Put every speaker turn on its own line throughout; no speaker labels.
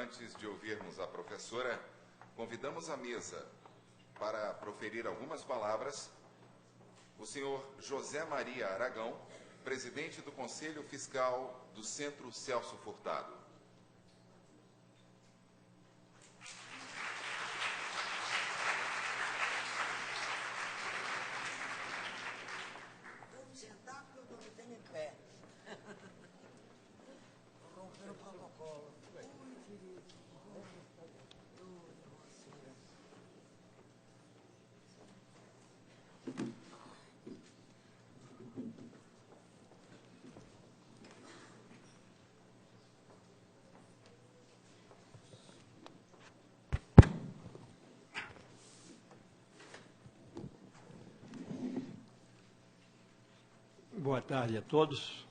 Antes de ouvirmos a professora, convidamos à mesa para proferir algumas palavras o senhor José Maria Aragão, presidente do Conselho Fiscal do Centro Celso Furtado.
Vamos sentar porque eu estou metendo em pé. Vou romper o protocolo. Ui, querido.
Boa tarde a todos.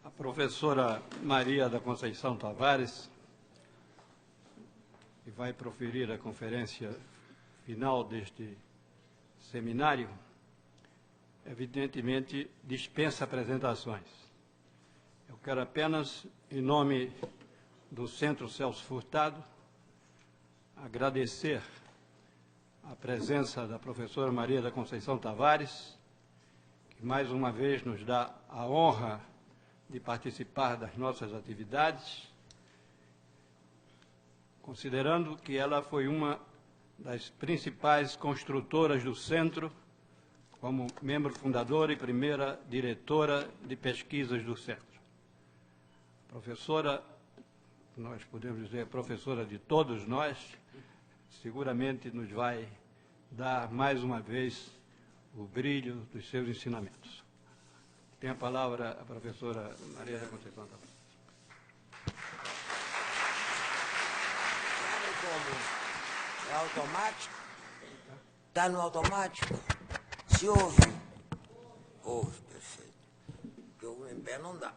A professora Maria da Conceição Tavares, que vai proferir a conferência final deste seminário, evidentemente dispensa apresentações. Eu quero apenas, em nome do Centro Celso Furtado, agradecer a presença da professora Maria da Conceição Tavares, que mais uma vez nos dá a honra de participar das nossas atividades, considerando que ela foi uma das principais construtoras do Centro, como membro fundadora e primeira diretora de pesquisas do Centro. Professora, nós podemos dizer professora de todos nós, seguramente nos vai dar mais uma vez o brilho dos seus ensinamentos. Tem a palavra a professora Maria da Conceição.
É automático? Está no automático? Se ouve? Ouve, perfeito. Porque eu em pé não dá.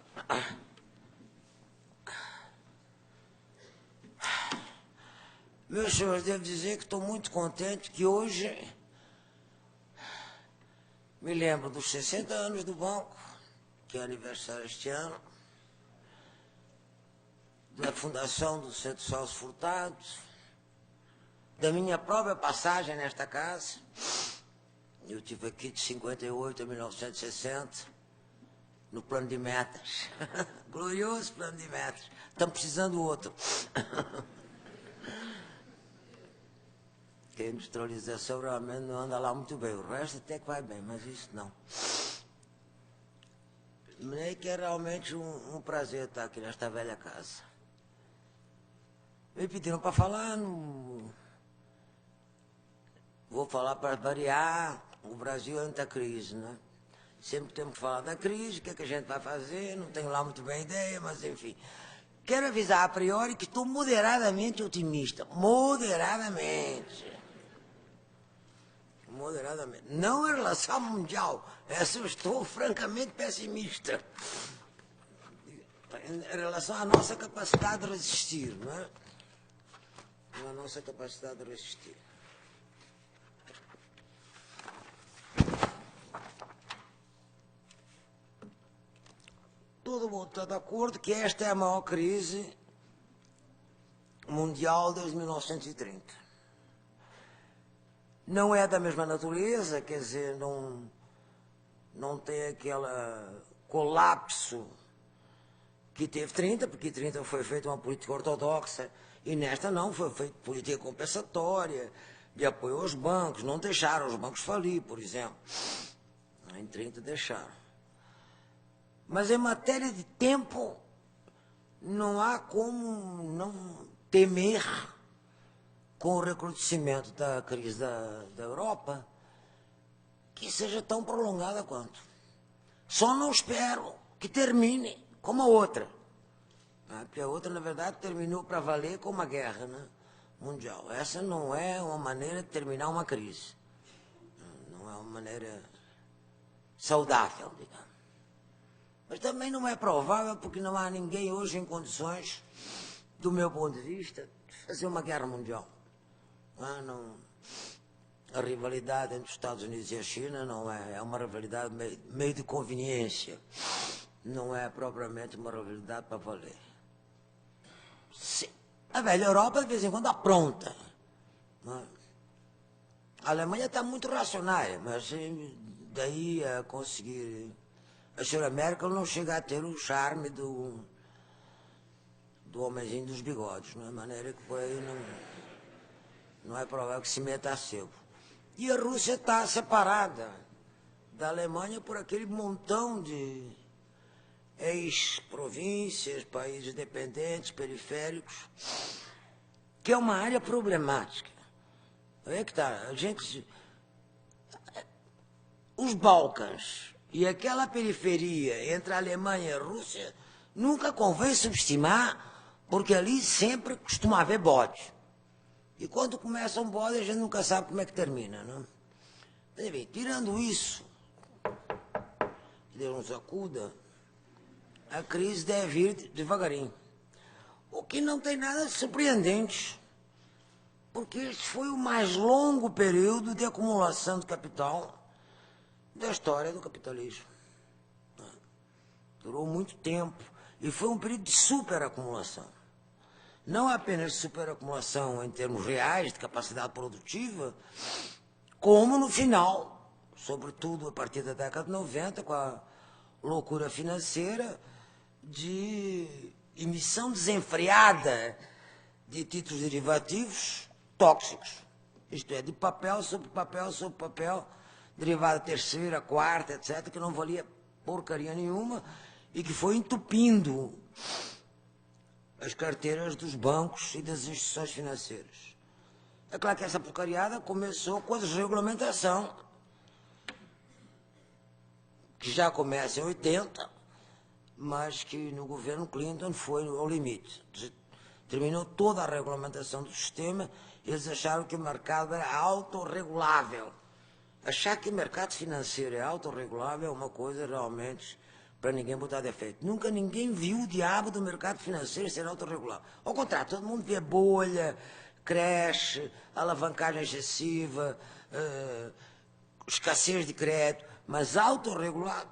Meus senhores, devo dizer que estou muito contente que hoje me lembro dos 60 anos do banco, que é aniversário este ano, da fundação do Centro Celso Furtado, da minha própria passagem nesta casa. Eu estive aqui de 58 a 1960, no plano de metas. Glorioso plano de metas. Estamos precisando do outro. Que a industrialização realmente não anda lá muito bem. O resto até que vai bem, mas isso não. É que é realmente um prazer estar aqui nesta velha casa. Me pediram para falar, vou falar para variar. O Brasil é muita crise, né? Sempre temos que falar da crise, o que é que a gente vai fazer, não tenho lá muito bem a ideia, mas enfim. Quero avisar a priori que estou moderadamente otimista. Moderadamente. Moderadamente. Não em relação ao mundial. Essa eu estou francamente pessimista. Em relação à nossa capacidade de resistir, não é? A nossa capacidade de resistir. Todo mundo está de acordo que esta é a maior crise mundial desde 1930. Não é da mesma natureza, quer dizer, não tem aquele colapso que teve 30, porque 30 foi feita uma política ortodoxa, e nesta não, foi feita política compensatória, de apoio aos bancos, não deixaram os bancos falir, por exemplo. Em 30 deixaram. Mas em matéria de tempo, não há como não temer com o recrudescimento da crise da Europa, que seja tão prolongada quanto. Só não espero que termine como a outra. Porque a outra, na verdade, terminou para valer com uma guerra, né, mundial. Essa não é uma maneira de terminar uma crise. Não é uma maneira saudável, digamos. Mas também não é provável, porque não há ninguém hoje em condições, do meu ponto de vista, de fazer uma guerra mundial. A rivalidade entre os Estados Unidos e a China não é uma rivalidade meio de conveniência. Não é propriamente uma rivalidade para valer. A velha Europa, de vez em quando, apronta. A Alemanha está muito racionária, mas daí a conseguir... A senhora Merkel não chega a ter o charme do homenzinho dos bigodes, não é? De maneira que por aí não é provável que se meta a sebo. E a Rússia está separada da Alemanha por aquele montão de ex-províncias, países dependentes, periféricos, que é uma área problemática. É que tá, a gente... Os Balcãs e aquela periferia entre a Alemanha e a Rússia nunca convém subestimar, porque ali sempre costuma haver bode. E quando começa um bode, a gente nunca sabe como é que termina, não? Mas, enfim, tirando isso, que Deus nos acuda, a crise deve ir devagarinho. O que não tem nada de surpreendente, porque este foi o mais longo período de acumulação de capital da história do capitalismo. Durou muito tempo e foi um período de superacumulação. Não apenas de superacumulação em termos reais de capacidade produtiva, como no final, sobretudo a partir da década de 90, com a loucura financeira de emissão desenfreada de títulos derivativos tóxicos. Isto é, de papel sobre papel sobre papel, derivada terceira, quarta, etc., que não valia porcaria nenhuma e que foi entupindo as carteiras dos bancos e das instituições financeiras. É claro que essa porcariada começou com a desregulamentação, que já começa em 80, mas que no governo Clinton foi ao limite. Terminou toda a regulamentação do sistema, eles acharam que o mercado era autorregulável. Achar que o mercado financeiro é autorregulável é uma coisa realmente para ninguém botar defeito. Nunca ninguém viu o diabo do mercado financeiro ser autorregulável. Ao contrário, todo mundo vê bolha, creche, alavancagem excessiva, escassez de crédito, mas autorregulado.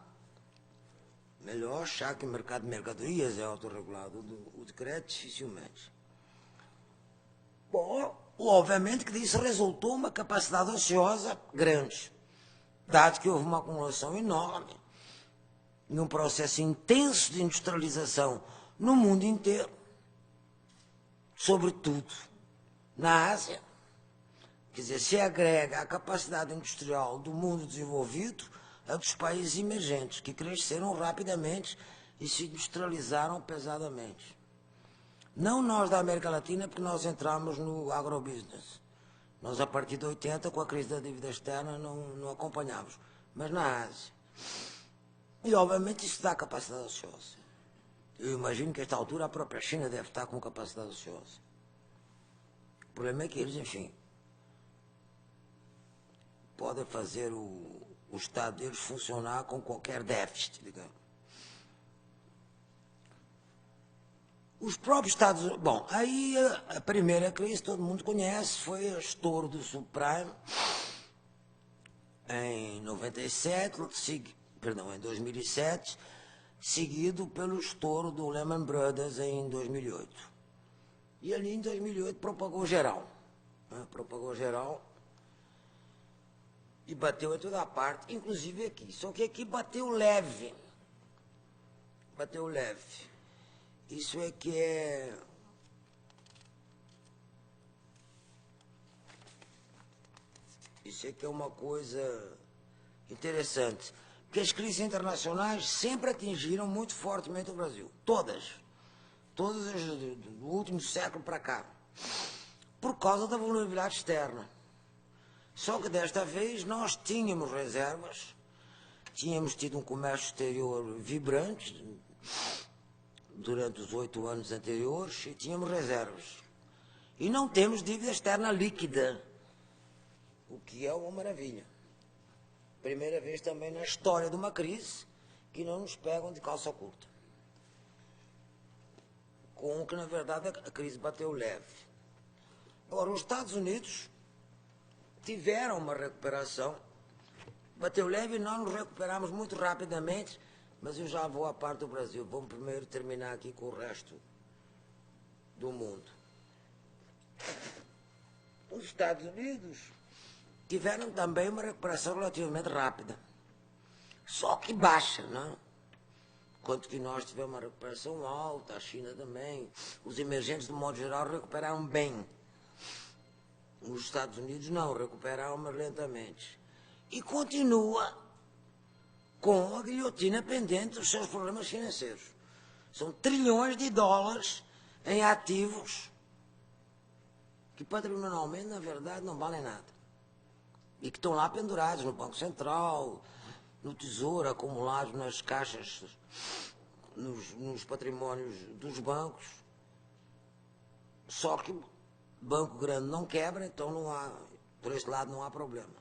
Melhor achar que o mercado de mercadorias é autorregulado, o de crédito dificilmente. Bom, obviamente que disso resultou uma capacidade ociosa grande, dado que houve uma acumulação enorme, num processo intenso de industrialização no mundo inteiro, sobretudo na Ásia. Quer dizer, se agrega a capacidade industrial do mundo desenvolvido a dos países emergentes, que cresceram rapidamente e se industrializaram pesadamente. Não nós da América Latina, porque nós entramos no agrobusiness. Nós, a partir de 80, com a crise da dívida externa, não acompanhamos. Mas na Ásia. E, obviamente, isso dá capacidade ociosa. Eu imagino que, a esta altura, a própria China deve estar com capacidade ociosa. O problema é que eles, enfim, podem fazer o Estado deles funcionar com qualquer déficit, digamos. Os próprios Estados Unidos... Bom, aí a primeira crise, todo mundo conhece, foi o estouro do subprime em 2007, seguido pelo estouro do Lehman Brothers em 2008. E ali em 2008 propagou geral. Né? Propagou geral e bateu em toda a parte, inclusive aqui. Só que aqui bateu leve. Bateu leve. Isso é que é... Isso é que é uma coisa interessante. Porque as crises internacionais sempre atingiram muito fortemente o Brasil. Todas. Todas do último século para cá. Por causa da vulnerabilidade externa. Só que desta vez nós tínhamos reservas. Tínhamos tido um comércio exterior vibrante durante os 8 anos anteriores e tínhamos reservas. E não temos dívida externa líquida, o que é uma maravilha. Primeira vez também na história de uma crise que não nos pegam de calça curta. Com que, na verdade, a crise bateu leve. Agora, os Estados Unidos tiveram uma recuperação, bateu leve e nós nos recuperamos muito rapidamente. Mas eu já vou à parte do Brasil. Vamos primeiro terminar aqui com o resto do mundo. Os Estados Unidos tiveram também uma recuperação relativamente rápida, só que baixa, não? Enquanto que nós tivemos uma recuperação alta, a China também, os emergentes, de modo geral, recuperaram bem. Os Estados Unidos não, recuperaram mais lentamente. E continua com a guilhotina pendente dos seus problemas financeiros. São trilhões de dólares em ativos que patrimonialmente, na verdade, não valem nada. E que estão lá pendurados no Banco Central, no Tesouro, acumulados nas caixas, nos patrimônios dos bancos. Só que banco grande não quebra, então não há, por esse lado não há problema.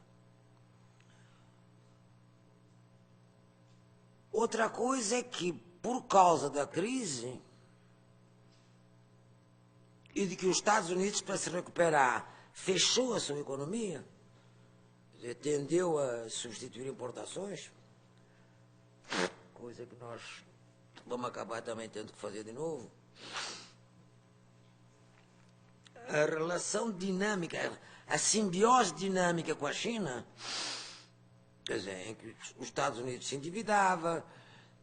Outra coisa é que, por causa da crise, e de que os Estados Unidos, para se recuperar, fechou a sua economia, tendeu a substituir importações, coisa que nós vamos acabar também tendo que fazer de novo. A relação dinâmica, a simbiose dinâmica com a China, quer dizer, em que os Estados Unidos se endividava,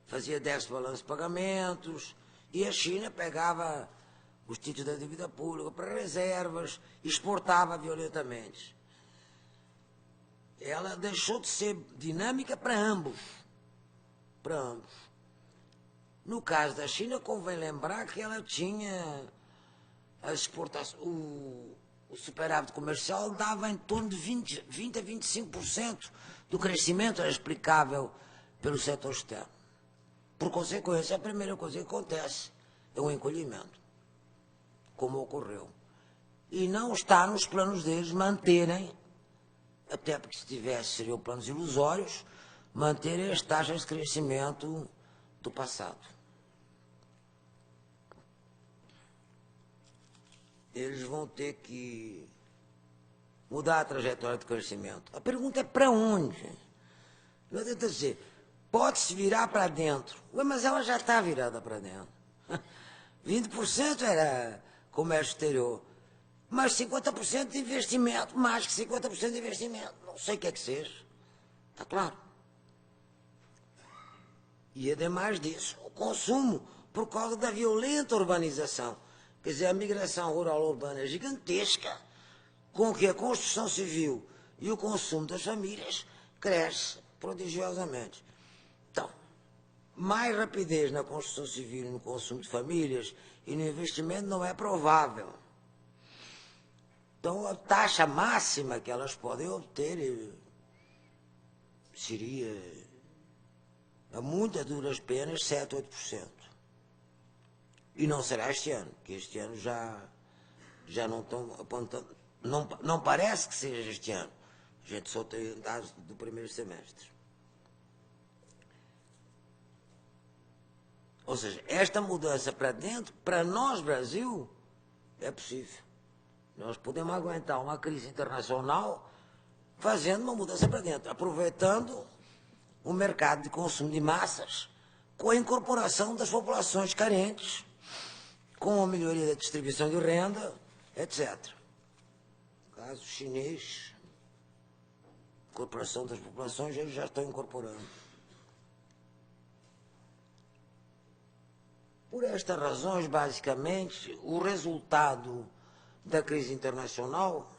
fazia déficit de balanço de pagamentos, e a China pegava os títulos da dívida pública para reservas, exportava violentamente. Ela deixou de ser dinâmica para ambos. Para ambos. No caso da China, convém lembrar que ela tinha as exportações, o superávit comercial dava em torno de 20 a 25% do crescimento, era explicável pelo setor externo. Por consequência, a primeira coisa que acontece é um encolhimento, como ocorreu. E não está nos planos deles manterem, até porque se tivesse seriam planos ilusórios, manterem as taxas de crescimento do passado. Eles vão ter que mudar a trajetória de crescimento. A pergunta é para onde? Não adianta dizer, pode-se virar para dentro. Ué, mas ela já está virada para dentro. 20% era comércio exterior, mas 50% de investimento, mais que 50% de investimento. Não sei o que é que seja. Está claro. E ademais disso, o consumo, por causa da violenta urbanização. Quer dizer, a migração rural-urbana é gigantesca, com que a construção civil e o consumo das famílias cresce prodigiosamente. Então, mais rapidez na construção civil e no consumo de famílias e no investimento não é provável. Então, a taxa máxima que elas podem obter seria, a muitas duras penas, 7, 8%. E não será este ano, porque este ano já não estão apontando, não parece que seja este ano. A gente só tem dados do primeiro semestre. Ou seja, esta mudança para dentro, para nós, Brasil, é possível. Nós podemos aguentar uma crise internacional fazendo uma mudança para dentro, aproveitando o mercado de consumo de massas com a incorporação das populações carentes, com a melhoria da distribuição de renda, etc. No caso chinês, incorporação das populações, eles já estão incorporando. Por estas razões, basicamente, o resultado da crise internacional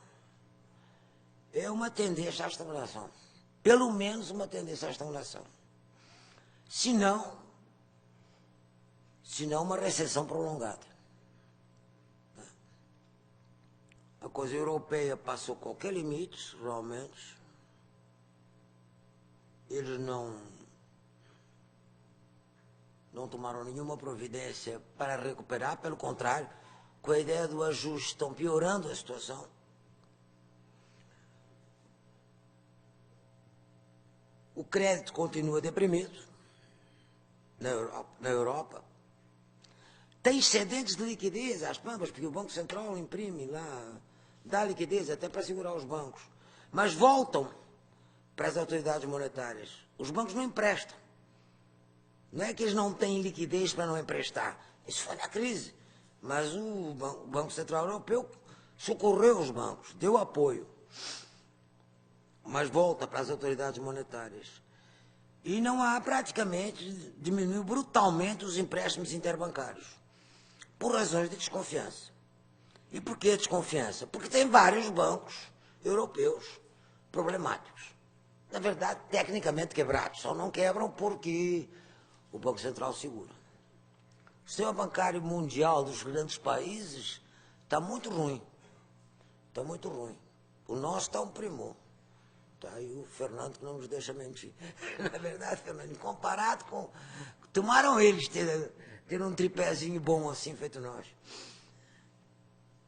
é uma tendência à estagnação. Pelo menos uma tendência à estagnação. Se não uma recessão prolongada. A coisa europeia passou qualquer limite, realmente. Eles não tomaram nenhuma providência para recuperar, pelo contrário, com a ideia do ajuste, estão piorando a situação. O crédito continua deprimido na Europa. Tem excedentes de liquidez às pampas, porque o Banco Central imprime lá, dá liquidez até para segurar os bancos. Mas voltam para as autoridades monetárias. Os bancos não emprestam. Não é que eles não têm liquidez para não emprestar. Isso foi na crise. Mas o Banco Central Europeu socorreu os bancos, deu apoio. Mas volta para as autoridades monetárias. E não há praticamente, diminuiu brutalmente os empréstimos interbancários, por razões de desconfiança. E por que desconfiança? Porque tem vários bancos europeus problemáticos. Na verdade, tecnicamente quebrados, só não quebram porque o Banco Central segura. O sistema bancário mundial dos grandes países está muito ruim. Está muito ruim. O nosso está um primor. Está aí o Fernando que não nos deixa mentir. Na verdade, Fernando, comparado com... Tomaram eles ter um tripézinho bom assim, feito nós.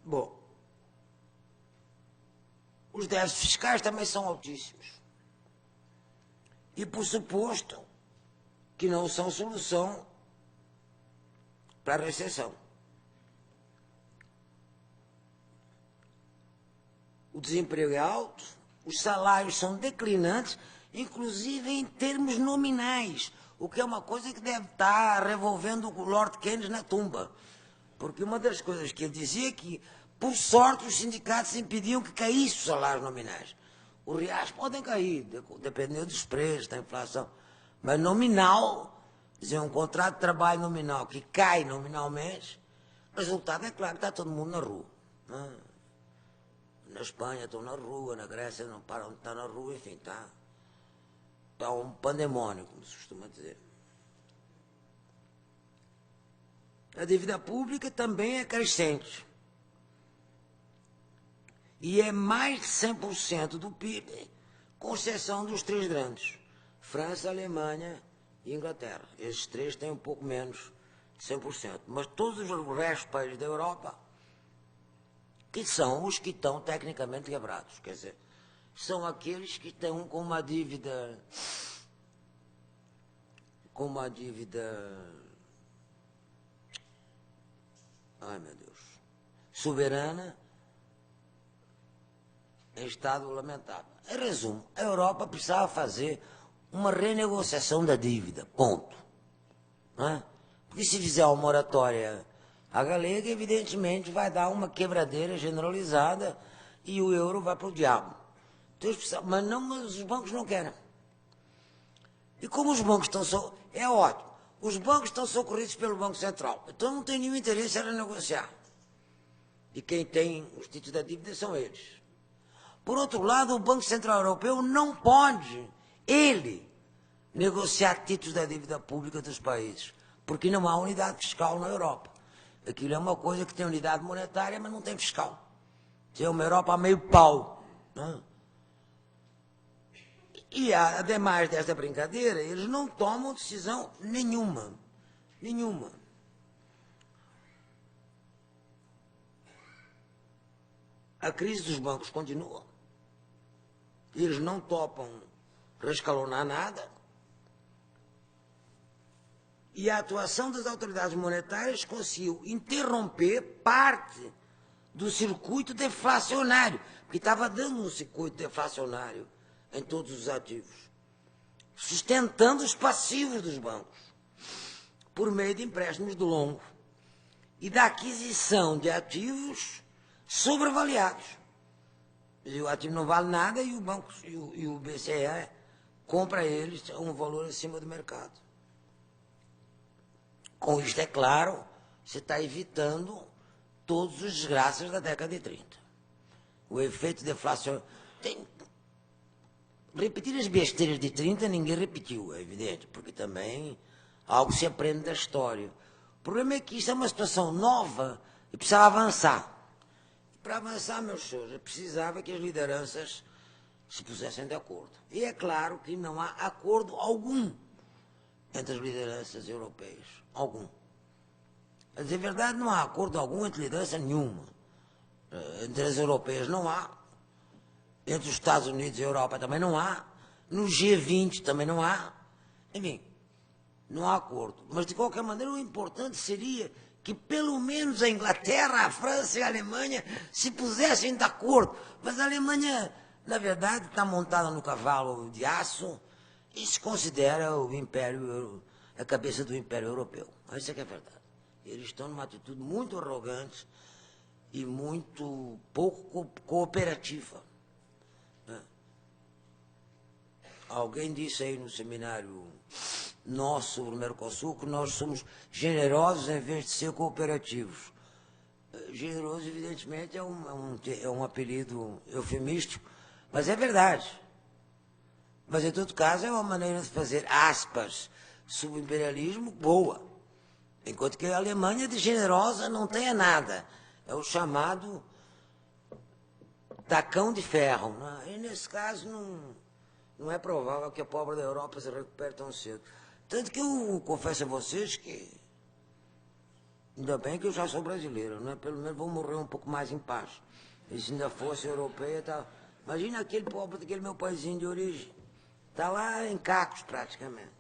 Bom, os déficits fiscais também são altíssimos. E por suposto que não são solução para a recessão. O desemprego é alto, os salários são declinantes, inclusive em termos nominais, o que é uma coisa que deve estar revolvendo o Lord Keynes na tumba. Porque uma das coisas que ele dizia é que, por sorte, os sindicatos impediam que caíssem os salários nominais. Os reais podem cair, dependendo dos preços, da inflação. Mas nominal, dizer, um contrato de trabalho nominal que cai nominalmente, o resultado é claro que está todo mundo na rua. Na Espanha estão na rua, na Grécia não param de estar na rua, enfim, está um pandemônio, como se costuma dizer. A dívida pública também é crescente. E é mais de 100% do PIB, com exceção dos três grandes, França, Alemanha e Inglaterra. Esses três têm um pouco menos de 100%. Mas todos os restos dos países da Europa, que são os que estão tecnicamente quebrados, quer dizer, são aqueles que estão com uma dívida ai meu Deus, soberana, em estado lamentável. Em resumo, a Europa precisava fazer uma renegociação da dívida, ponto. Não é? Porque se fizer uma moratória a galega, evidentemente, vai dar uma quebradeira generalizada e o euro vai para o diabo. Então, mas os bancos não querem. E como os bancos estão... É ótimo. Os bancos estão socorridos pelo Banco Central. Então não tem nenhum interesse em renegociar. E quem tem os títulos da dívida são eles. Por outro lado, o Banco Central Europeu não pode, ele, negociar títulos da dívida pública dos países, porque não há unidade fiscal na Europa. Aquilo é uma coisa que tem unidade monetária, mas não tem fiscal. É uma Europa a meio pau. Né? E, ademais desta brincadeira, eles não tomam decisão nenhuma. Nenhuma. A crise dos bancos continua. Eles não topam rescalonar nada. E a atuação das autoridades monetárias conseguiu interromper parte do circuito deflacionário, porque estava dando um circuito deflacionário em todos os ativos, sustentando os passivos dos bancos, por meio de empréstimos de longo e da aquisição de ativos sobreavaliados. O ativo não vale nada e o banco e o BCE compra eles a um valor acima do mercado. Com isto, é claro, você está evitando todas as desgraças da década de 30. O efeito deflacionário... Repetir as besteiras de 30 ninguém repetiu, é evidente, porque também algo se aprende da história. O problema é que isso é uma situação nova e precisava avançar. Para avançar, meus senhores, eu precisava que as lideranças se pusessem de acordo. E é claro que não há acordo algum entre as lideranças europeias. Algum. A dizer a verdade, não há acordo algum entre liderança nenhuma. Entre as europeias não há. Entre os Estados Unidos e a Europa também não há. No G20 também não há. Enfim, não há acordo. Mas, de qualquer maneira, o importante seria que pelo menos a Inglaterra, a França e a Alemanha se pusessem de acordo. Mas a Alemanha, na verdade, está montada no cavalo de aço e se considera o império, a cabeça do Império Europeu. Isso é que é verdade. Eles estão numa atitude muito arrogante e muito pouco cooperativa. Alguém disse aí no seminário nosso sobre o Mercosul que nós somos generosos em vez de ser cooperativos. Generoso, evidentemente, é um apelido eufemístico, mas é verdade. Mas, em todo caso, é uma maneira de fazer aspas subimperialismo boa. Enquanto que a Alemanha de generosa não tenha nada. É o chamado tacão de ferro. Né? E, nesse caso, não é provável que a pobre da Europa se recupere tão cedo. Tanto que eu confesso a vocês que, ainda bem que eu já sou brasileiro, né? Pelo menos vou morrer um pouco mais em paz. E se ainda fosse europeia, tá... Imagina aquele pobre daquele meu paizinho de origem. Está lá em cacos, praticamente.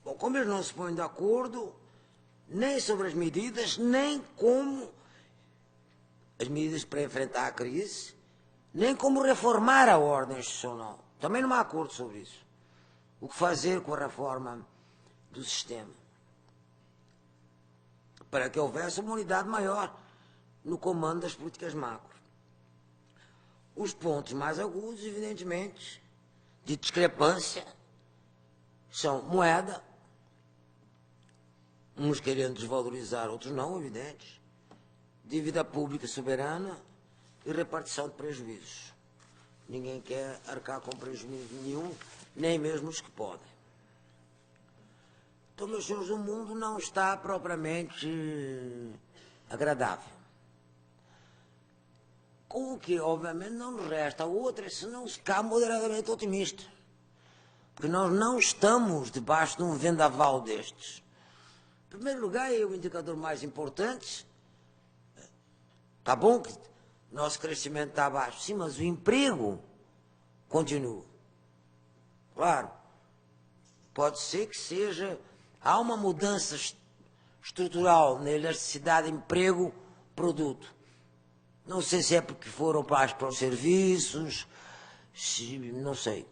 Bom, como eles não se põem de acordo, nem sobre as medidas, nem como as medidas para enfrentar a crise, nem como reformar a ordem institucional. Também não há acordo sobre isso. O que fazer com a reforma do sistema? Para que houvesse uma unidade maior no comando das políticas macro. Os pontos mais agudos, evidentemente, de discrepância, são moeda, uns querendo desvalorizar, outros não, evidente, dívida pública soberana e repartição de prejuízos. Ninguém quer arcar com prejuízo nenhum, nem mesmo os que podem. Então, meus senhores, o mundo não está propriamente agradável. Com o que, obviamente, não nos resta outra senão ficar moderadamente otimista. Porque nós não estamos debaixo de um vendaval destes. Em primeiro lugar, é o indicador mais importante. Está bom que nosso crescimento está baixo, sim, mas o emprego continua. Claro, pode ser que seja... Há uma mudança estrutural na elasticidade emprego-produto. Não sei se é porque foram para os serviços, não sei.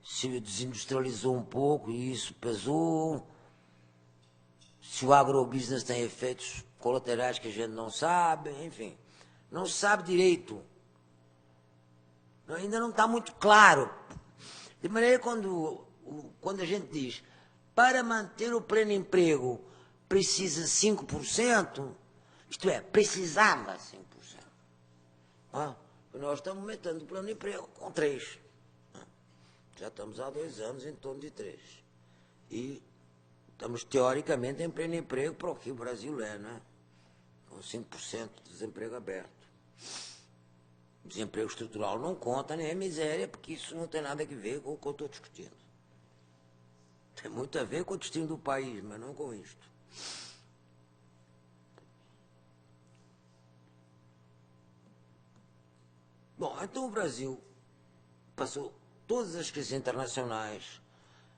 Se desindustrializou um pouco e isso pesou. Se o agrobusiness tem efeitos colaterais que a gente não sabe, enfim. Não se sabe direito. Ainda não está muito claro. De maneira que quando a gente diz para manter o pleno emprego precisa 5%, isto é, precisava 5%. Nós estamos aumentando o plano de emprego com 3%. Já estamos há 2 anos em torno de 3%. E estamos, teoricamente, em pleno emprego para o que o Brasil é, né? Com 5% de desemprego aberto. Desemprego estrutural não conta, nem é miséria, porque isso não tem nada a ver com o que eu estou discutindo. Tem muito a ver com o destino do país, mas não com isto. Bom, então o Brasil passou todas as crises internacionais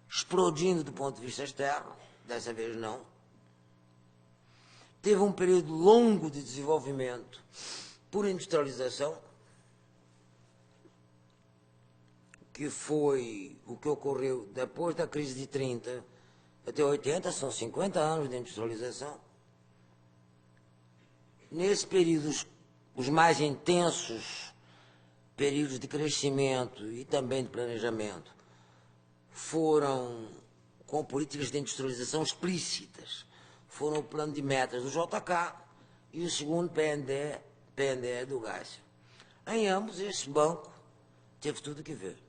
explodindo do ponto de vista externo, dessa vez não. Teve um período longo de desenvolvimento por industrialização, que foi o que ocorreu depois da crise de 30 até 80, são 50 anos de industrialização. Nesse período, os mais intensos períodos de crescimento e também de planejamento foram com políticas de industrialização explícitas. Foram o plano de metas do JK e o segundo PNDE do Geisel. Em ambos, esse banco teve tudo que ver.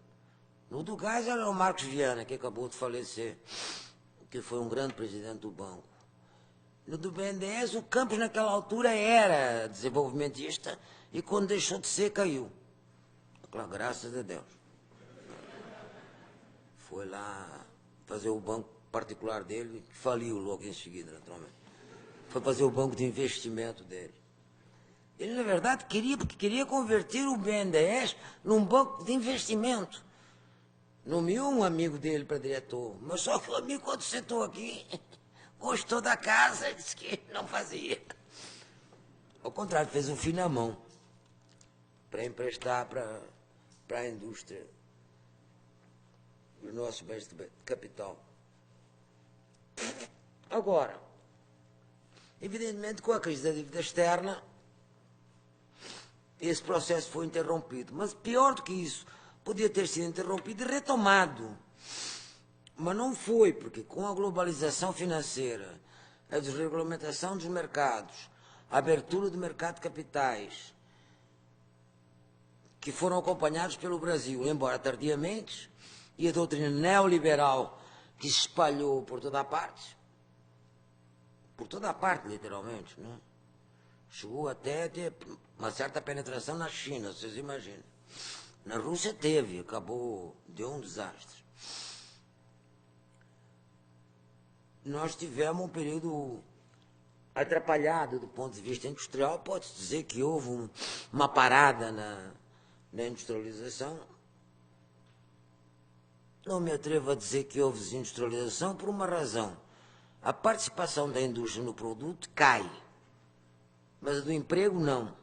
No do Geisel era o Marcos Viana, que acabou de falecer, que foi um grande presidente do banco. No do BNDES, o Campos, naquela altura, era desenvolvimentista e, quando deixou de ser, caiu. Claro, graças a Deus. Foi lá fazer o banco particular dele, que faliu logo em seguida, naturalmente. Foi fazer o banco de investimento dele. Ele, na verdade, queria converter o BNDES num banco de investimento. Nomeou um amigo dele para diretor, mas só que o amigo, quando sentou aqui, gostou da casa e disse que não fazia. Ao contrário, fez um fim na mão para emprestar para a indústria os nossos bens de capital. Agora, evidentemente, com a crise da dívida externa, esse processo foi interrompido. Mas pior do que isso, podia ter sido interrompido e retomado. Mas não foi, porque com a globalização financeira, a desregulamentação dos mercados, a abertura do mercado de capitais, que foram acompanhados pelo Brasil, embora tardiamente, e a doutrina neoliberal que se espalhou por toda a parte, literalmente, né? Chegou até a ter uma certa penetração na China, vocês imaginam. Na Rússia teve, acabou, deu um desastre. Nós tivemos um período atrapalhado do ponto de vista industrial. Pode-se dizer que houve uma parada na industrialização. Não me atrevo a dizer que houve desindustrialização por uma razão. A participação da indústria no produto cai, mas a do emprego não.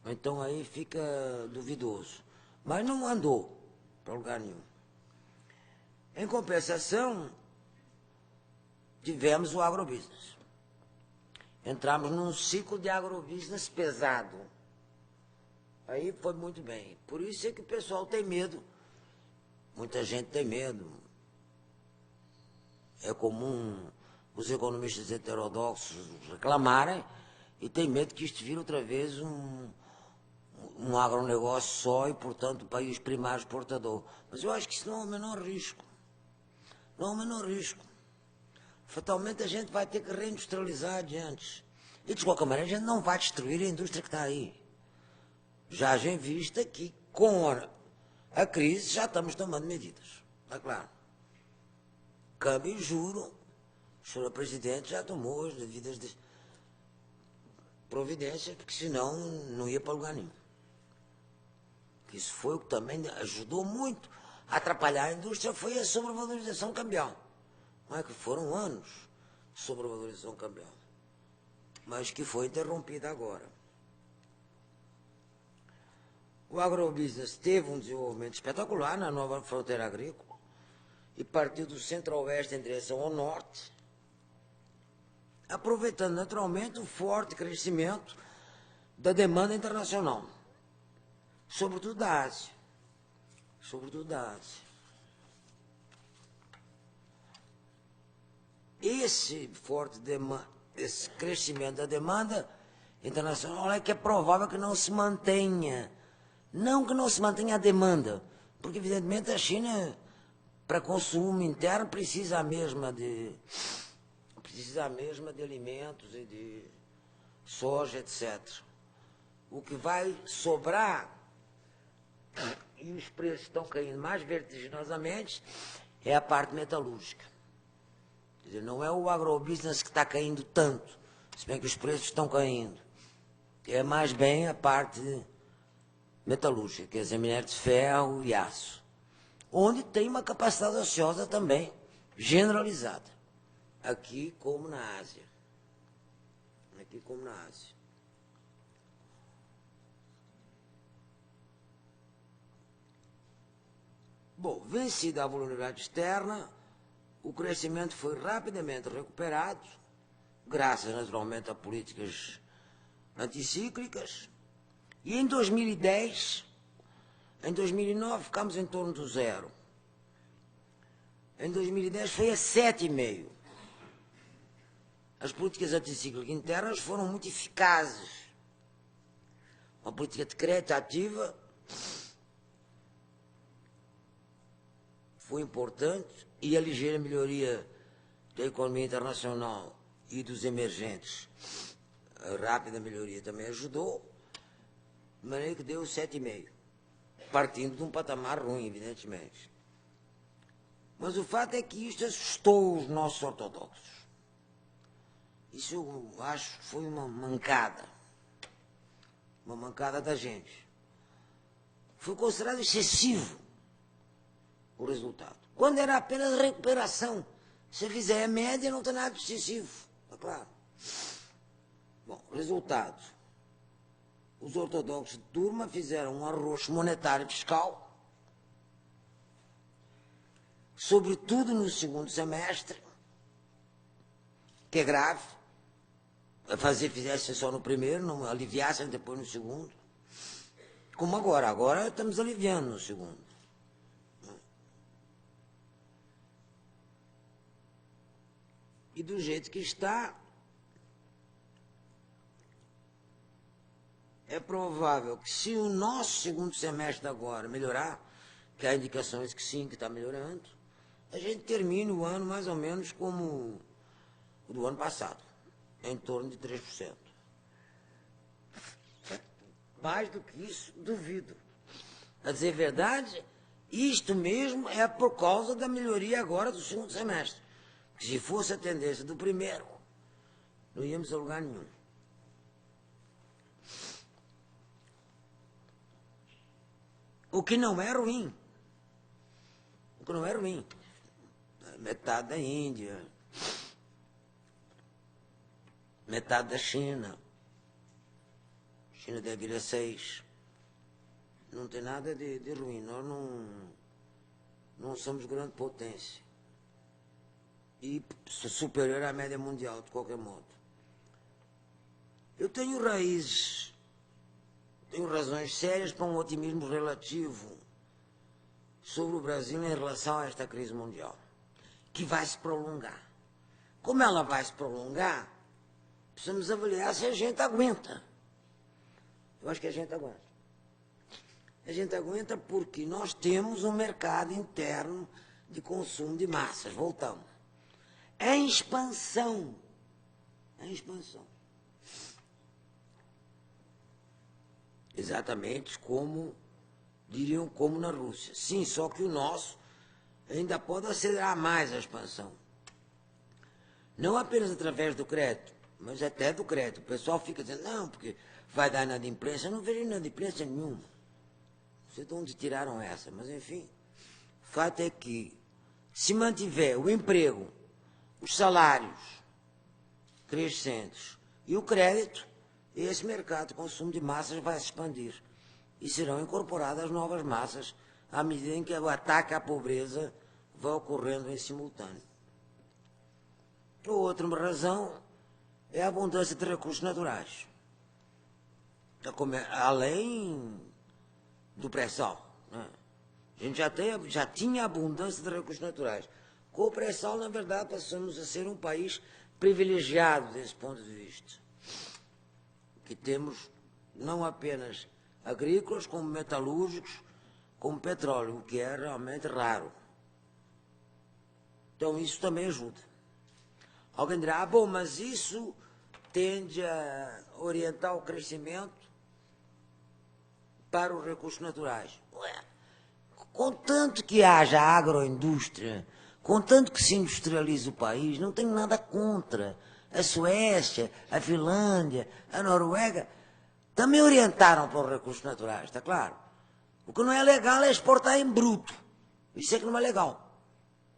Então aí fica duvidoso. Mas não andou para lugar nenhum. Em compensação, tivemos o agrobusiness. Entramos num ciclo de agrobusiness pesado. Aí foi muito bem. Por isso é que o pessoal tem medo. Muita gente tem medo. É comum os economistas heterodoxos reclamarem e tem medo que isto vire outra vez um agronegócio só e, portanto, o país primário exportador. Mas eu acho que isso não é o menor risco. Não é o menor risco. Fatalmente a gente vai ter que reindustrializar adiante. E, de qualquer maneira, a gente não vai destruir a indústria que está aí. Já em vista que, com a crise, já estamos tomando medidas. Está claro. Câmbio e juro, o senhor presidente já tomou as devidas providências, porque senão não ia para lugar nenhum. Isso foi o que também ajudou muito a atrapalhar a indústria, foi a sobrevalorização cambial. Não é que foram anos de sobrevalorização cambial, mas que foi interrompida agora. O agrobusiness teve um desenvolvimento espetacular na nova fronteira agrícola e partiu do centro-oeste em direção ao norte, aproveitando naturalmente o forte crescimento da demanda internacional, sobretudo da Ásia. Esse esse crescimento da demanda internacional é que é provável que não se mantenha. Não que não se mantenha a demanda, porque evidentemente a China, para consumo interno, precisa a mesma de alimentos e de soja, etc. O que vai sobrar, e os preços estão caindo mais vertiginosamente, é a parte metalúrgica. Quer dizer, não é o agrobusiness que está caindo tanto, se bem que os preços estão caindo. É mais bem a parte metalúrgica, quer dizer, minério de ferro e aço, onde tem uma capacidade ociosa também generalizada, aqui como na Ásia. Bom, vencida a vulnerabilidade externa, o crescimento foi rapidamente recuperado, graças naturalmente a políticas anticíclicas. E em 2010, em 2009 ficamos em torno do zero. Em 2010 foi a 7,5. As políticas anticíclicas internas foram muito eficazes. Uma política de crédito ativa foi importante e a ligeira melhoria da economia internacional e dos emergentes, a rápida melhoria também ajudou. De maneira que deu 7,5, partindo de um patamar ruim, evidentemente. Mas o fato é que isto assustou os nossos ortodoxos. Isso eu acho que foi uma mancada da gente. Foi considerado excessivo o resultado, quando era apenas recuperação. Se fizer a média, não tem nada de excessivo, é claro. Bom, resultado. Os ortodoxos de turma fizeram um arroxo monetário e fiscal, sobretudo no segundo semestre, que é grave, fizessem só no primeiro, não aliviassem depois no segundo. Como agora. Agora estamos aliviando no segundo. E do jeito que está, é provável que se o nosso segundo semestre agora melhorar, que há indicações que sim, que está melhorando, a gente termine o ano mais ou menos como o do ano passado, em torno de 3%. Mais do que isso, duvido. A dizer a verdade, isto mesmo é por causa da melhoria agora do segundo semestre. Que se fosse a tendência do primeiro, não íamos a lugar nenhum. O que não é ruim. O que não é ruim. Metade da Índia, metade da China. China deve ir a 6. Não tem nada de ruim. Nós não somos grande potência. E superior à média mundial, de qualquer modo. Eu tenho raízes, tenho razões sérias para um otimismo relativo sobre o Brasil em relação a esta crise mundial, que vai se prolongar. Como ela vai se prolongar, precisamos avaliar se a gente aguenta. Eu acho que a gente aguenta. A gente aguenta porque nós temos um mercado interno de consumo de massas. Voltamos. É em expansão. É em expansão. Exatamente como, diriam, como na Rússia. Sim, só que o nosso ainda pode acelerar mais a expansão. Não apenas através do crédito, mas até do crédito. O pessoal fica dizendo, não, porque vai dar inadimplência. Eu não vejo inadimplência nenhuma. Não sei de onde tiraram essa, mas enfim. O fato é que, se mantiver o emprego, os salários crescentes e o crédito, esse mercado de consumo de massas vai se expandir. E serão incorporadas novas massas à medida em que o ataque à pobreza vai ocorrendo em simultâneo. Outra razão é a abundância de recursos naturais. Além do pré-sal, né? A gente já tinha abundância de recursos naturais. Com o pré-sal, na verdade, passamos a ser um país privilegiado desse ponto de vista. Que temos não apenas agrícolas, como metalúrgicos, como petróleo, o que é realmente raro. Então, isso também ajuda. Alguém dirá, bom, mas isso tende a orientar o crescimento para os recursos naturais. Ué, contanto que haja agroindústria, contanto que se industrialize o país, não tenho nada contra. A Suécia, a Finlândia, a Noruega também orientaram para os recursos naturais, está claro? O que não é legal é exportar em bruto. Isso é que não é legal.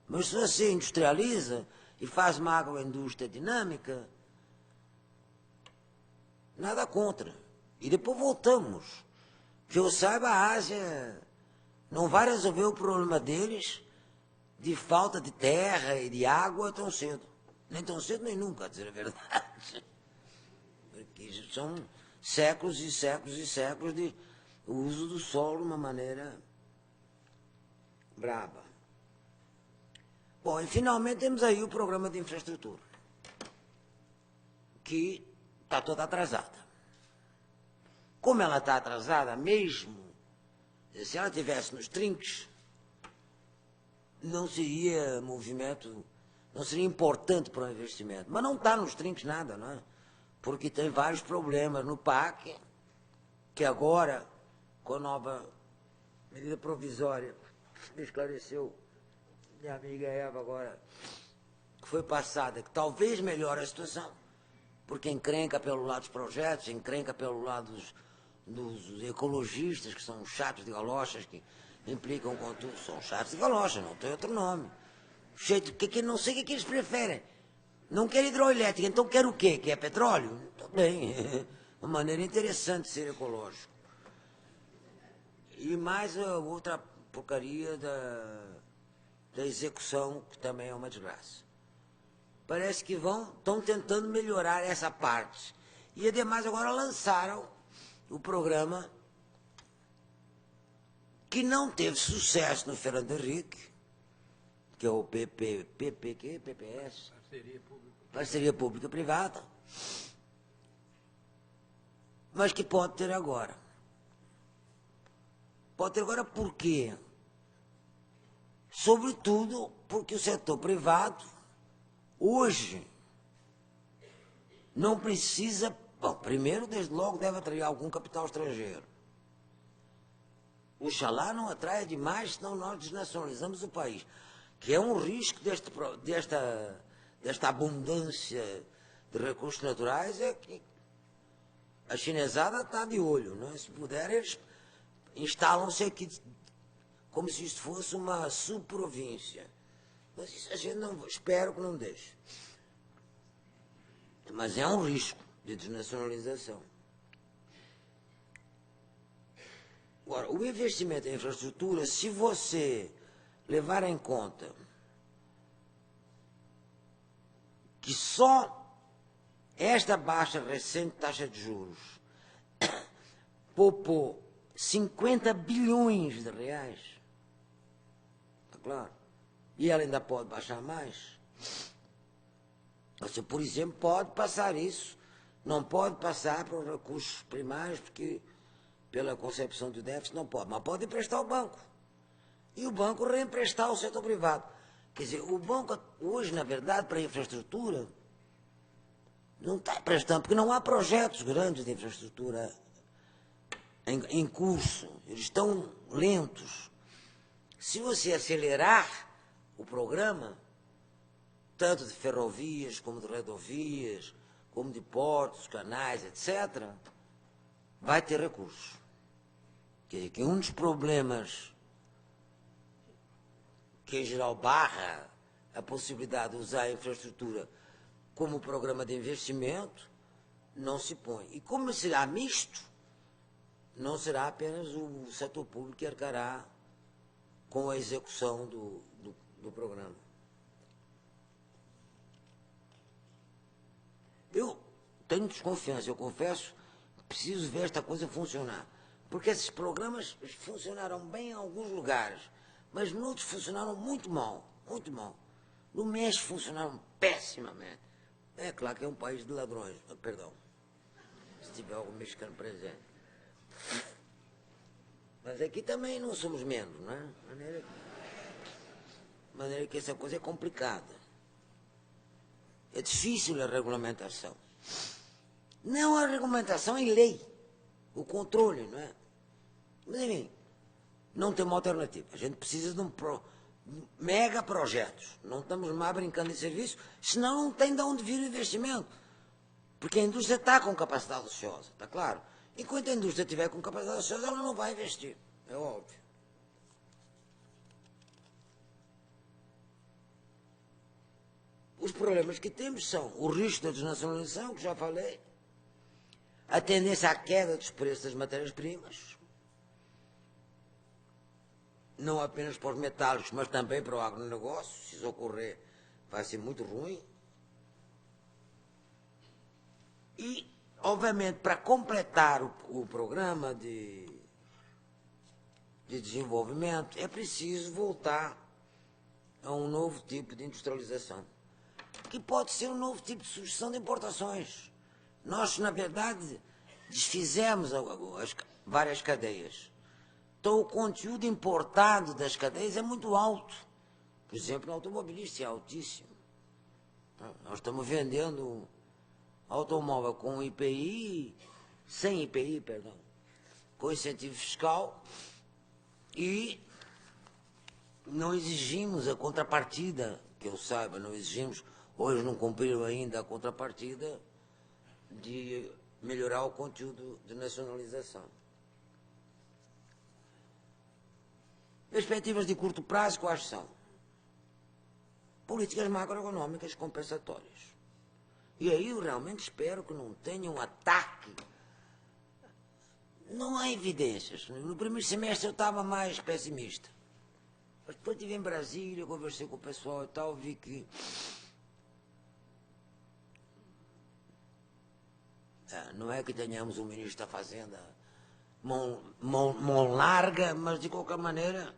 Mas se você industrializa e faz uma agroindústria dinâmica, nada contra. E depois voltamos. Que eu saiba, a Ásia não vai resolver o problema deles de falta de terra e de água tão cedo. Nem tão cedo, nem nunca, a dizer a verdade. Porque são séculos e séculos e séculos de uso do solo de uma maneira braba. Bom, e finalmente temos aí o programa de infraestrutura, que está toda atrasada. Como ela está atrasada, mesmo se ela estivesse nos trinques, não seria movimento, não seria importante para o investimento. Mas não está nos trinques nada, não é? Porque tem vários problemas no PAC, que agora, com a nova medida provisória, me esclareceu minha amiga Eva agora, que foi passada, que talvez melhore a situação, porque encrenca pelo lado dos projetos, encrenca pelo lado dos ecologistas, que são chatos de galochas, que implicam com tudo, são chatos de galochas, não tem outro nome. Não sei o que eles preferem. Não quer hidroelétrica, então quer o quê? Quer petróleo? Também. Uma maneira interessante de ser ecológico. E mais a outra porcaria da execução, que também é uma desgraça. parece que estão tentando melhorar essa parte. E, ademais, agora lançaram o programa que não teve sucesso no Fernando Henrique, que é o PPS, Parceria Pública-Privada, mas que pode ter agora. Pode ter agora por quê? Sobretudo porque o setor privado, hoje, não precisa... Bom, primeiro, desde logo, deve atrair algum capital estrangeiro. Oxalá não atraia demais, senão nós desnacionalizamos o país. Que é um risco desta abundância de recursos naturais, é que a chinesada está de olho, não é? Se puder, eles instalam-se aqui como se isto fosse uma subprovíncia. Mas isso a gente não, espero que não deixe. Mas é um risco de desnacionalização. Agora, o investimento em infraestrutura, se você levar em conta que só esta baixa recente taxa de juros poupou 50 bilhões de reais, está claro? E ela ainda pode baixar mais. Você, por exemplo, pode passar isso, não pode passar para os recursos primários, porque pela concepção do déficit não pode, mas pode emprestar ao banco. E o banco reemprestar ao setor privado. Quer dizer, o banco hoje, na verdade, para a infraestrutura, não está emprestando, porque não há projetos grandes de infraestrutura em curso. Eles estão lentos. Se você acelerar o programa, tanto de ferrovias, como de rodovias, como de portos, canais, etc., vai ter recursos. Quer dizer, que um dos problemas que, em geral, barra a possibilidade de usar a infraestrutura como programa de investimento, não se põe. E como será misto, não será apenas o setor público que arcará com a execução do programa. Eu tenho desconfiança, eu confesso, preciso ver esta coisa funcionar. Porque esses programas funcionaram bem em alguns lugares, mas noutros funcionaram muito mal, muito mal. No México funcionaram pessimamente. É claro que é um país de ladrões, perdão, se tiver algum mexicano presente. Mas aqui também não somos menos, não é? De maneira que essa coisa é complicada. É difícil a regulamentação. Não a regulamentação em lei, o controle, não é? Mas, enfim, não tem uma alternativa. A gente precisa de mega projetos. Não estamos mais brincando em serviço, senão não tem de onde vir o investimento. Porque a indústria está com capacidade ociosa, está claro? Enquanto a indústria estiver com capacidade ociosa, ela não vai investir, é óbvio. Os problemas que temos são o risco da desnacionalização, que já falei, a tendência à queda dos preços das matérias-primas, não apenas para os metálicos, mas também para o agronegócio. Se isso ocorrer, vai ser muito ruim. E, obviamente, para completar o programa de desenvolvimento, é preciso voltar a um novo tipo de industrialização, que pode ser um novo tipo de substituição de importações. Nós, na verdade, desfizemos as várias cadeias. Então, o conteúdo importado das cadeias é muito alto. Por exemplo, no automobilista é altíssimo. Nós estamos vendendo automóvel com IPI, sem IPI, perdão, com incentivo fiscal, e não exigimos a contrapartida, que eu saiba, não exigimos, hoje não cumpriram ainda a contrapartida de melhorar o conteúdo de nacionalização. Perspectivas de curto prazo, quais são? Políticas macroeconômicas compensatórias. E aí eu realmente espero que não tenha um ataque. Não há evidências. No primeiro semestre eu estava mais pessimista. Mas depois estive em Brasília, conversei com o pessoal e tal, vi que Não é que tenhamos um ministro da Fazenda mão larga, mas de qualquer maneira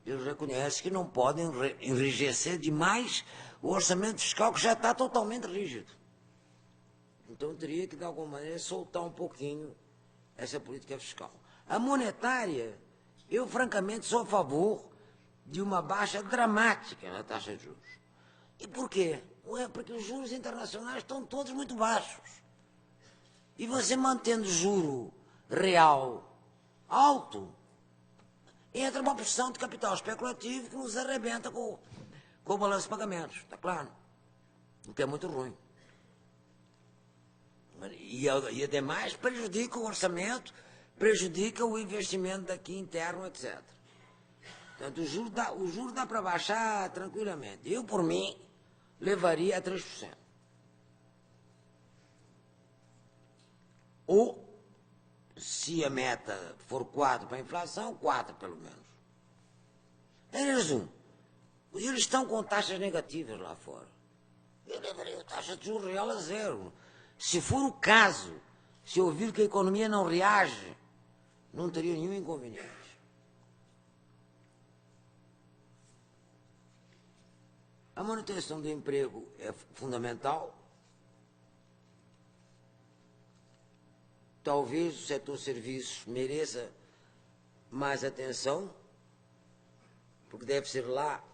ele reconhece que não podem enrijecer demais o orçamento fiscal que já está totalmente rígido. Então teria que de alguma maneira soltar um pouquinho essa política fiscal. A monetária, eu francamente sou a favor de uma baixa dramática na taxa de juros. E por quê? Porque os juros internacionais estão todos muito baixos. E você mantendo o juro real alto, entra uma porção de capital especulativo que nos arrebenta com o balanço de pagamentos, está claro? O que é muito ruim. E ademais prejudica o orçamento, prejudica o investimento daqui interno, etc. Portanto, o juro dá para baixar tranquilamente. Eu, por mim, levaria a 3%. Ou, se a meta for 4% para a inflação, 4% pelo menos. Em resumo, eles estão com taxas negativas lá fora. Eu levaria a taxa de juros real a 0%. Se for o caso, se eu ouvir que a economia não reage, não teria nenhum inconveniente. A manutenção do emprego é fundamental. Talvez o setor serviços mereça mais atenção, porque deve ser lá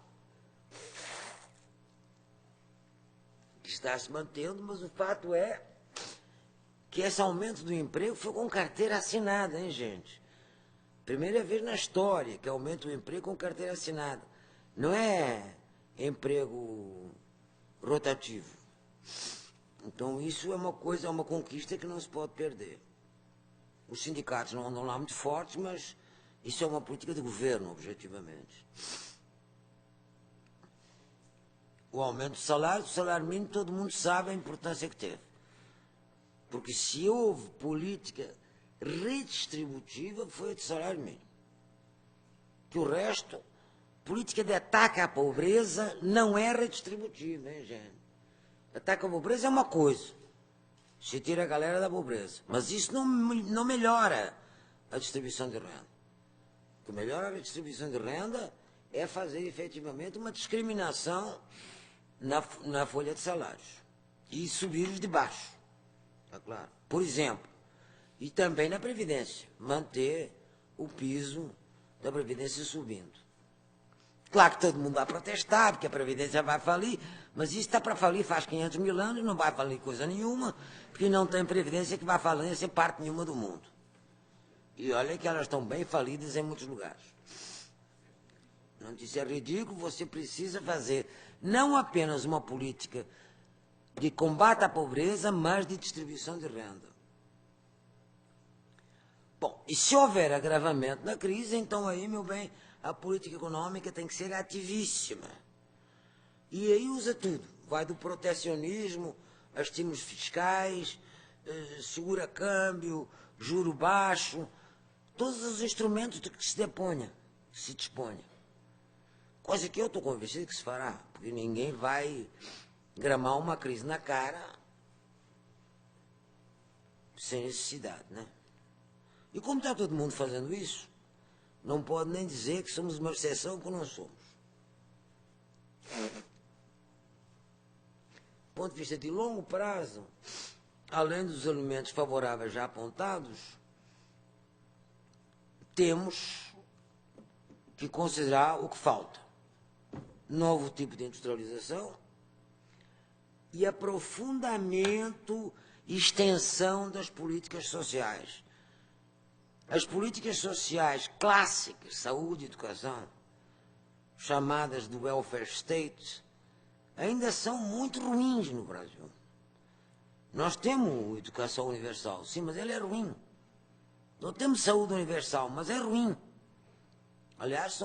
que está se mantendo, mas o fato é que esse aumento do emprego foi com carteira assinada, hein, gente? Primeira vez na história que aumenta o emprego com carteira assinada. Não é emprego rotativo. Então isso é uma coisa, é uma conquista que não se pode perder. Os sindicatos não andam lá muito fortes, mas isso é uma política de governo, objetivamente. O aumento do salário mínimo, todo mundo sabe a importância que teve. Porque se houve política redistributiva, foi a de salário mínimo. Que o resto, política de ataque à pobreza, não é redistributiva, hein, gente? Ataque à pobreza é uma coisa. Se tira a galera da pobreza. Mas isso não melhora a distribuição de renda. O que melhora a distribuição de renda é fazer efetivamente uma discriminação na folha de salários. E subir os de baixo. Tá claro? Por exemplo, e também na Previdência, manter o piso da Previdência subindo. Claro que todo mundo vai protestar, porque a Previdência vai falir, mas isso está para falir faz 500 mil anos, não vai falir coisa nenhuma, porque não tem Previdência que vai falência em parte nenhuma do mundo. E olha que elas estão bem falidas em muitos lugares. Não, isso é ridículo, você precisa fazer não apenas uma política de combate à pobreza, mas de distribuição de renda. Bom, e se houver agravamento na crise, então aí, meu bem, a política econômica tem que ser ativíssima. E aí usa tudo. Vai do protecionismo a estímulos fiscais, segura câmbio, juro baixo, todos os instrumentos de que se disponha. Coisa que eu estou convencido que se fará, porque ninguém vai gramar uma crise na cara sem necessidade, né? E como está todo mundo fazendo isso, não pode nem dizer que somos uma exceção, porque não somos. Do ponto de vista de longo prazo, além dos elementos favoráveis já apontados, temos que considerar o que falta. Novo tipo de industrialização e aprofundamento e extensão das políticas sociais. As políticas sociais clássicas, saúde e educação, chamadas do welfare state, ainda são muito ruins no Brasil. Nós temos educação universal, sim, mas ela é ruim. Não temos saúde universal, mas é ruim. Aliás,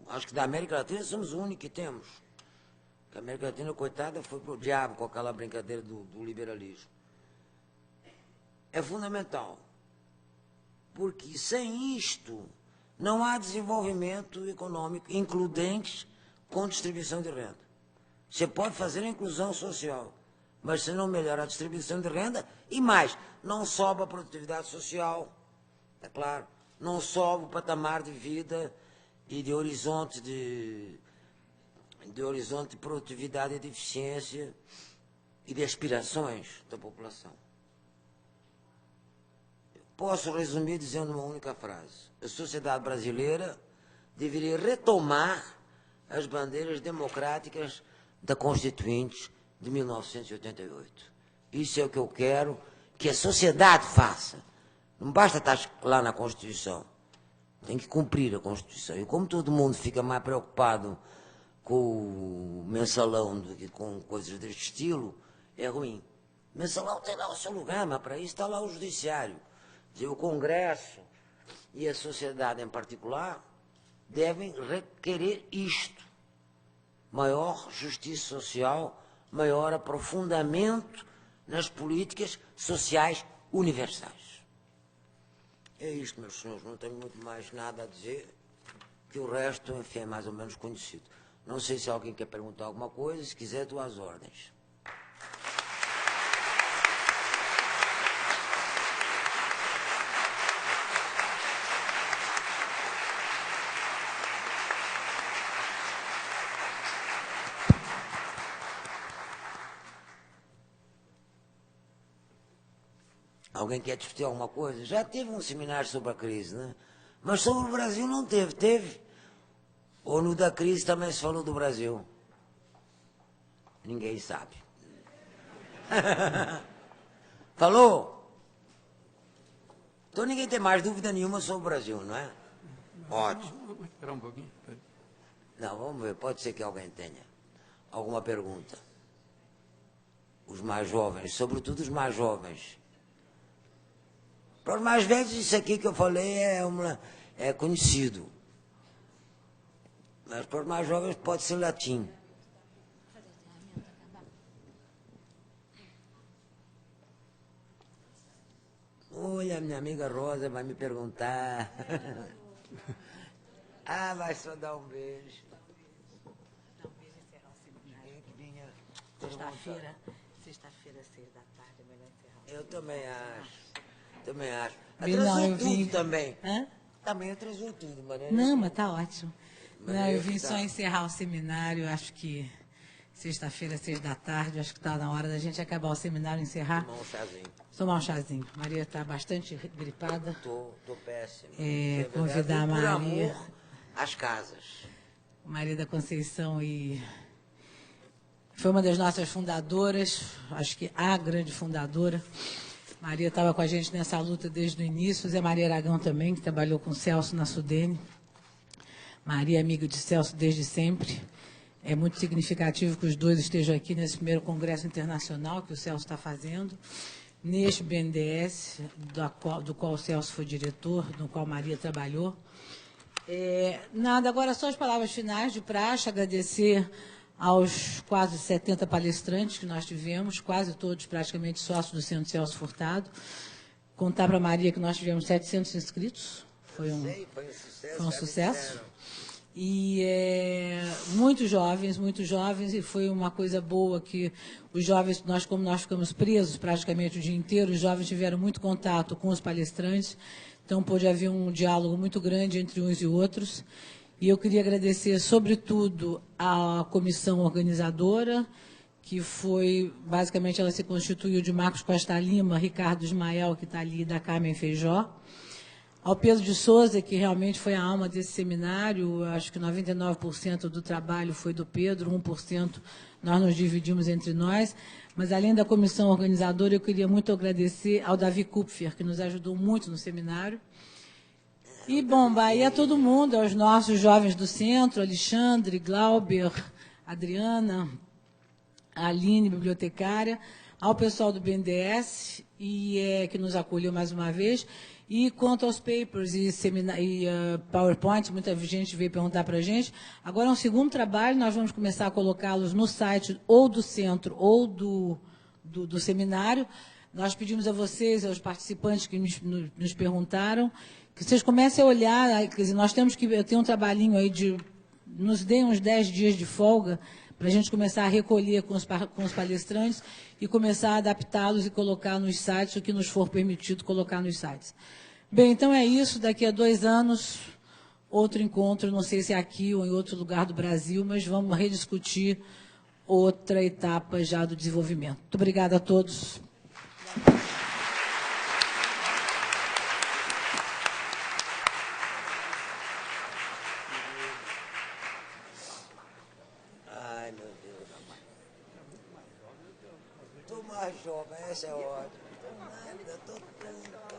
acho que da América Latina somos o único que temos. A América Latina, coitada, foi pro diabo com aquela brincadeira do liberalismo. É fundamental. Porque sem isto não há desenvolvimento econômico includente com distribuição de renda. Você pode fazer a inclusão social, mas se não melhora a distribuição de renda, e mais, não sobe a produtividade social, é claro, não sobe o patamar de vida e de horizonte de produtividade e de eficiência e de aspirações da população. Posso resumir dizendo uma única frase. A sociedade brasileira deveria retomar as bandeiras democráticas da Constituinte de 1988. Isso é o que eu quero que a sociedade faça. Não basta estar lá na Constituição. Tem que cumprir a Constituição. E como todo mundo fica mais preocupado com o mensalão do que com coisas deste estilo, é ruim. O mensalão tem lá o seu lugar, mas para isso está lá o judiciário. O Congresso e a sociedade em particular devem requerer isto. Maior justiça social, maior aprofundamento nas políticas sociais universais. É isto, meus senhores, não tenho muito mais nada a dizer, que o resto, enfim, é mais ou menos conhecido. Não sei se alguém quer perguntar alguma coisa, se quiser, estou às ordens. Alguém quer discutir alguma coisa? Já teve um seminário sobre a crise, né? Mas sobre o Brasil não teve. Teve? Ou no da crise também se falou do Brasil? Ninguém sabe. Falou? Então ninguém tem mais dúvida nenhuma sobre o Brasil, não é? Ótimo.
Vamos esperar um pouquinho.
Não, vamos ver. Pode ser que alguém tenha alguma pergunta. Os mais jovens, sobretudo os mais jovens. Para os mais velhos, isso aqui que eu falei é conhecido. Mas para os mais jovens pode ser latim. Olha, minha amiga Rosa vai me perguntar. Ah, vai só dar um beijo.
Dar um beijo e encerrar o seminário. Sexta-feira, 6 da tarde, é melhor encerrar o seminário.
Eu também acho. Também acho.
Bem, não,
Atrasou
eu vim...
tudo também.
Hã?
Também atrasou tudo, Maria.
Não, mas tá ótimo.
Mas
Não,
aí
eu vim
tá.
só encerrar o seminário, acho que sexta-feira, 6 da tarde, acho que está na hora da gente acabar o seminário e encerrar.
Tomar um chazinho.
Tomar um chazinho. Maria está bastante gripada.
Tô péssimo.
Convidar a
Por
Maria.
amor às casas.
Maria da Conceição e foi uma das nossas fundadoras, acho que a grande fundadora. Maria estava com a gente nessa luta desde o início, Zé Maria Aragão também, que trabalhou com o Celso na Sudene. Maria é amiga de Celso desde sempre. É muito significativo que os dois estejam aqui nesse primeiro congresso internacional que o Celso está fazendo, neste BNDES, do qual o Celso foi diretor, no qual Maria trabalhou. Nada, agora só as palavras finais de praxe, agradecer aos quase 70 palestrantes que nós tivemos, quase todos praticamente sócios do Centro Celso Furtado. Contar para a Maria que nós tivemos 700 inscritos, foi um sucesso. E muitos jovens, e foi uma coisa boa que os jovens, como nós ficamos presos praticamente o dia inteiro, os jovens tiveram muito contato com os palestrantes, então pôde haver um diálogo muito grande entre uns e outros. E eu queria agradecer, sobretudo, à comissão organizadora, que foi, basicamente, ela se constituiu de Marcos Costa Lima, Ricardo Ismael, que está ali, e da Carmen Feijó. Ao Pedro de Souza, que realmente foi a alma desse seminário, acho que 99% do trabalho foi do Pedro, 1% nós nos dividimos entre nós. Mas, além da comissão organizadora, eu queria muito agradecer ao Davi Kupfer, que nos ajudou muito no seminário. E, bom, aí a todo mundo, aos nossos jovens do centro, Alexandre, Glauber, Adriana, a Aline, bibliotecária, ao pessoal do BNDES, que nos acolheu mais uma vez. E quanto aos papers e PowerPoint, muita gente veio perguntar para a gente. Agora é um segundo trabalho, nós vamos começar a colocá-los no site ou do centro ou do seminário. Nós pedimos a vocês, aos participantes que nos perguntaram, que vocês comecem a olhar, quer dizer, nós temos que ter um trabalhinho aí nos deem uns 10 dias de folga para a gente começar a recolher com os palestrantes e começar a adaptá-los e colocar nos sites o que nos for permitido colocar nos sites. Bem, então é isso. Daqui a 2 anos, outro encontro, não sei se é aqui ou em outro lugar do Brasil, mas vamos rediscutir outra etapa já do desenvolvimento. Muito obrigada a todos.
Ai, meu Deus. Tô mais jovem, essa é ótima. Tô nada, tô tão...